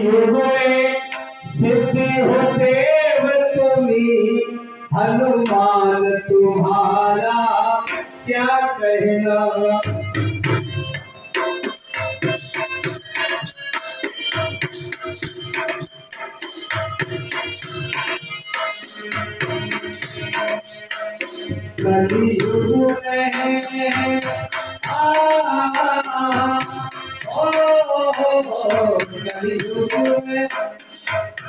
युग में सिद्धि हो देव तुम्ही, हनुमान तुम्हारा क्या कहना। कलियुग में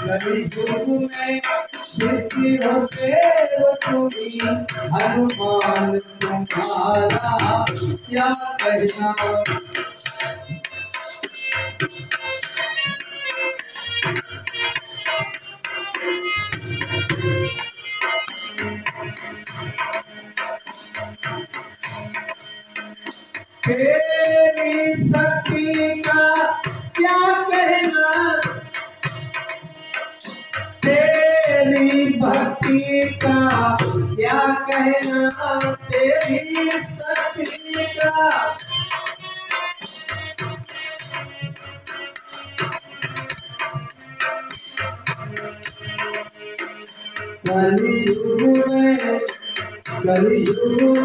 कलियुग में सिद्धि हो देव तुम्ही, हनुमान तुम्हारा क्या कहना। तेरी शक्ति का क्या कहना, तेरी भक्ति का क्या कहना, तेरी शक्ति का। कलियुग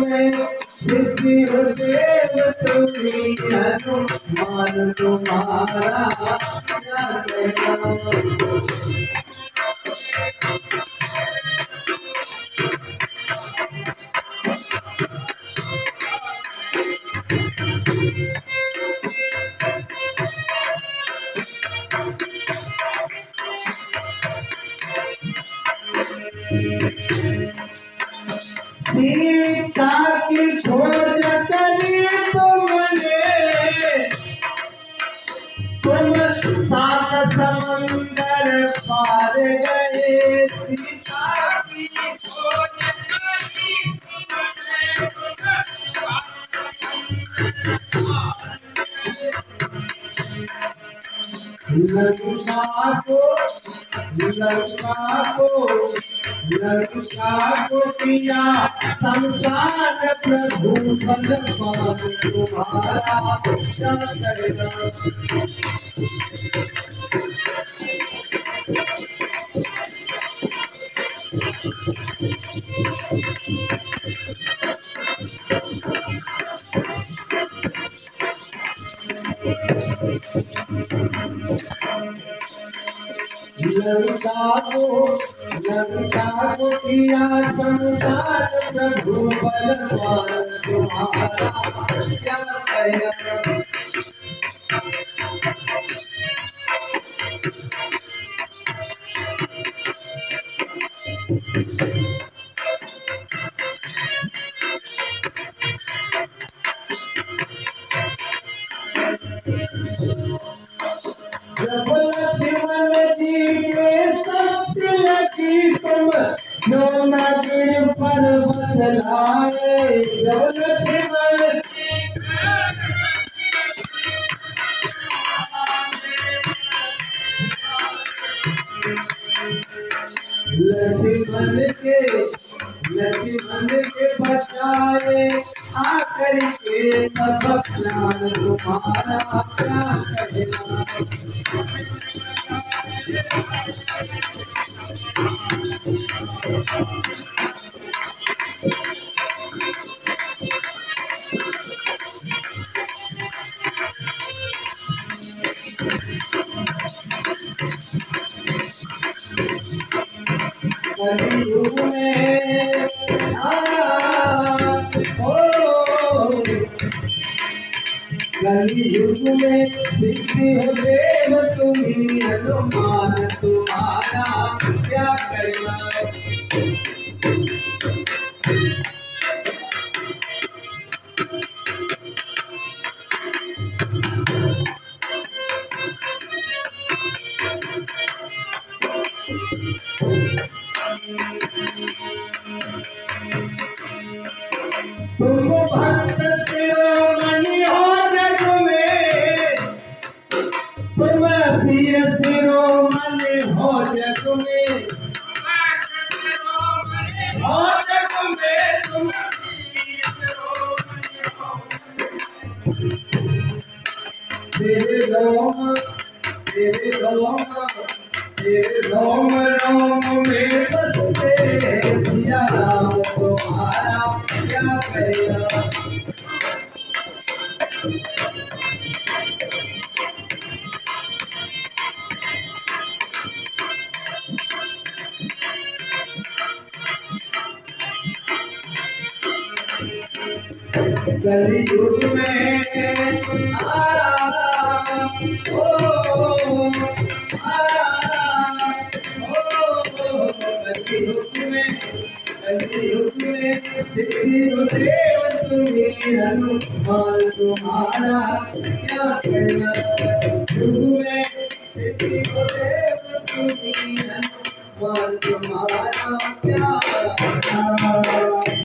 में सिद्धि हो देव तुम्ही, हनुमान तुम्हारा क्या कहना। सीता की खोज करी तुमने, तुम सात समंदर पार गए। सीता की खोज करी तुमने, लंका को किया संसार प्रभु, बलवान तुम्हारा क्या कहना। लंका को किया संसार प्रभु, बलवान तुम्हारा क्या कहना। जब लक्ष्मण जी के सत्य लगी तुम, जो नगर पर्वत लाए। जब लक्ष्मण के बचाए, आकर के सब प्राण तुम्हारा क्या कहना। कलियुग में कलियुग में सिद्धि हो देव तुम्ही, हनुमान तुम्हारा क्या कहना। तुम भक्त शिरोमणि हो जग में, तुम वीर शिरोमणि हो जग में, हो जग में तुम तेरे तेरे रोम रोम में बसते सिया राम तुम्हारा क्या कहना। कलयुग में सिद्धिदेव तुम्हें हनुमान तुम्हारा क्या कहना। युग में सिद्धिदेव तुम्हें हनुमान तुम्हारा क्या